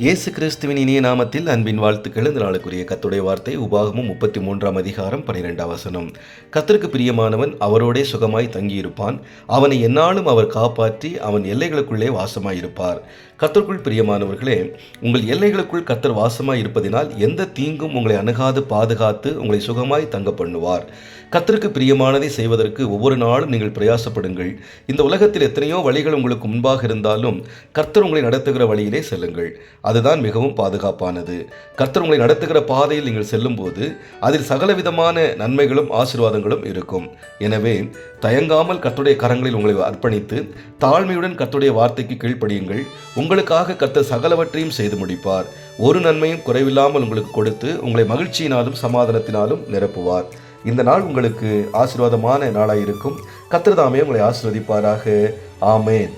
இயேசு கிறிஸ்துவின் இனிய நாமத்தில் அன்பின் வாழ்த்துக்கள். இந்த நாளுக்குரிய கர்த்தருடைய வார்த்தை உபாகமம் 33 அதிகாரம் 12 வசனம். கர்த்தருக்கு பிரியமானவன் அவரோடே சுகமாய் தங்கியிருப்பான், அவனை எந்நாளும் அவர் காப்பாற்றி அவன் எல்லைகளுக்குள்ளே வாசமாயிருப்பார். கர்த்தருக்குள் பிரியமானவர்களே, உங்கள் எல்லைகளுக்குள் கர்த்தர் வாசமாய் இருப்பதினால் எந்த தீங்கும் உங்களை அணுகாது பாதுகாத்து உங்களை சுகமாய் தங்க பண்ணுவார். கர்த்தருக்கு பிரியமானதை செய்வதற்கு ஒவ்வொரு நாளும் நீங்கள் பிரயாசப்படுங்கள். இந்த உலகத்தில் எத்தனையோ வழிகள் உங்களுக்கு முன்பாக இருந்தாலும் கர்த்தர் உங்களை நடத்துகிற வழியிலே செல்லுங்கள். அதுதான் மிகவும் பாதுகாப்பானது. கர்த்தர் உங்களை நடத்துகிற பாதையில் நீங்கள் செல்லும்போது அதில் சகலவிதமான நன்மைகளும் ஆசீர்வாதங்களும் இருக்கும். எனவே தயங்காமல் கர்த்தருடைய கரங்களில் உங்களை அர்ப்பணித்து தாழ்மையுடன் கர்த்தருடைய வார்த்தைக்கு கீழ்ப்படியுங்கள். உங்களுக்காக கர்த்தர் சகலவற்றையும் செய்து முடிப்பார். ஒரு நன்மையும் குறைவில்லாமல் உங்களுக்கு கொடுத்து உங்களை மகிழ்ச்சியினாலும் சமாதானத்தினாலும் நிரப்புவார். இந்த நாள் உங்களுக்கு ஆசீர்வாதமான நாளாயிருக்கும். கர்த்தர் தாமே உங்களை ஆசீர்வதிப்பாராக. ஆமென்.